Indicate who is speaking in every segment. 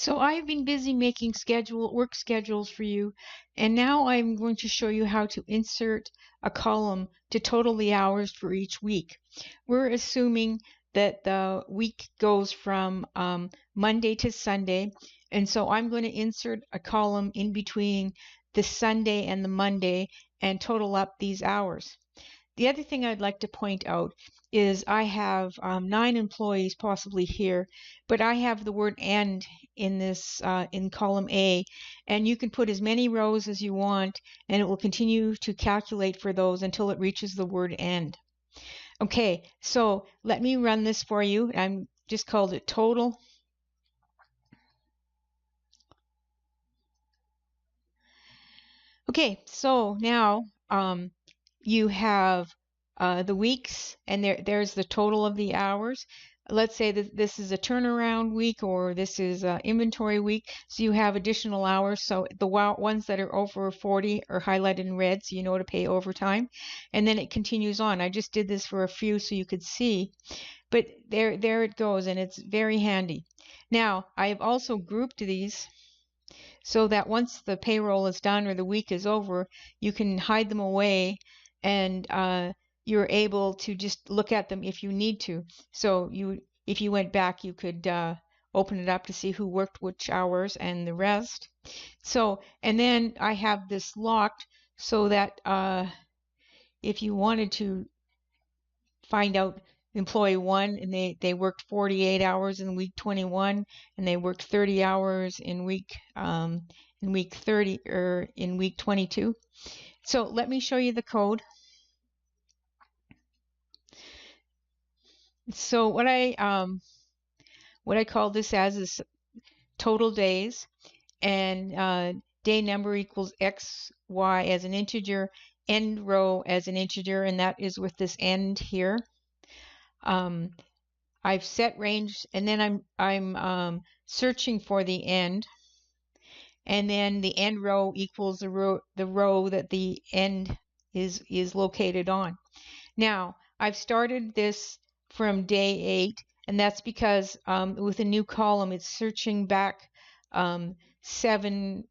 Speaker 1: So I've been busy making work schedules for you, and now I'm going to show you how to insert a column to total the hours for each week. We're assuming that the week goes from Monday to Sunday, and so I'm going to insert a column in between the Sunday and the Monday and total up these hours. The other thing I'd like to point out is I have 9 employees possibly here, but I have the word end in this in column A, and you can put as many rows as you want, and it will continue to calculate for those until it reaches the word end. Okay, so let me run this for you. I'm just called it total. Okay, so now you have the weeks, and there's the total of the hours. Let's say that this is a turnaround week, or this is inventory week, so you have additional hours. So the ones that are over 40 are highlighted in red, so you know to pay overtime. And then it continues on. I just did this for a few so you could see, but there it goes, and it's very handy. Now I have also grouped these so that once the payroll is done or the week is over, you can hide them away, and you're able to just look at them if you need to. So if you went back, you could open it up to see who worked which hours and the rest. So, and then I have this locked so that if you wanted to find out employee 1 and they worked 48 hours in week 21, and they worked 30 hours in week 30 or in week 22. So let me show you the code. So what I call this as is total days, and day number equals XY as an integer, end row as an integer, and that is with this end here. I've set range, and then I'm searching for the end, and then the end row equals the row that the end is located on. Now I've started this from day 8, and that's because with a new column it's searching back 7,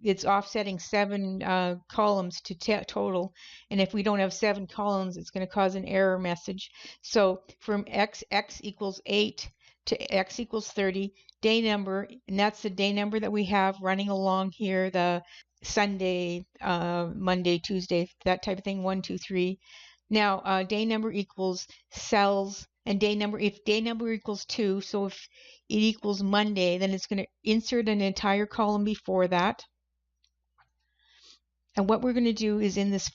Speaker 1: it's offsetting 7 columns to total, and if we don't have 7 columns it's going to cause an error message. So from x equals 8 to x equals 30, day number, and that's the day number that we have running along here, the Sunday, Monday, Tuesday, that type of thing, 1, 2, 3. Now day number equals cells, and day number, if day number equals 2, so if it equals Monday, then it's going to insert an entire column before that. And what we're going to do is in this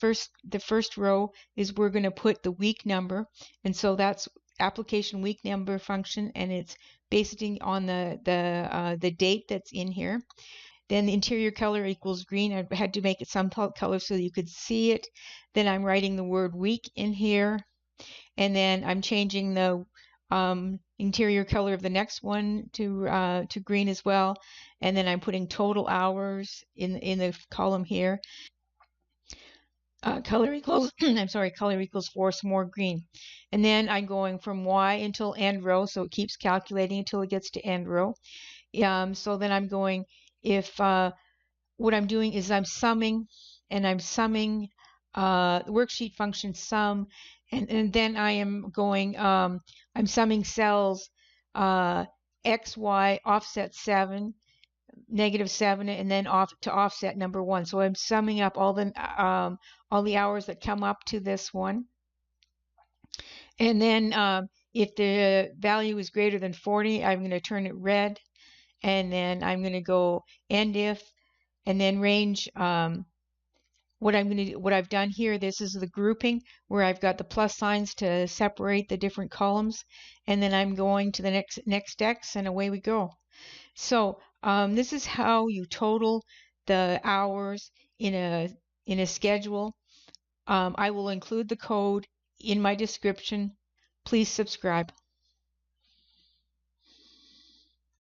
Speaker 1: the first row is we're going to put the week number, and so that's application week number function, and it's based on the date that's in here. Then the interior color equals green. I had to make it some color so you could see it. Then I'm writing the word week in here, and then I'm changing the interior color of the next one to green as well. And then I'm putting total hours in the column here. Color equals color equals 4, some more green. And then I'm going from Y until end row, so it keeps calculating until it gets to end row. So then I'm going, if what I'm doing is I'm summing, and I'm summing the worksheet function sum, and then I am going, I'm summing cells X, Y, offset 7, -7, and then to offset number 1. So I'm summing up all the hours that come up to this one. And then if the value is greater than 40, I'm going to turn it red, and then I'm going to go end if, and then range. What I've done here, this is the grouping where I've got the plus signs to separate the different columns, and then I'm going to the next X, and away we go. So this is how you total the hours in a schedule. I will include the code in my description. Please subscribe.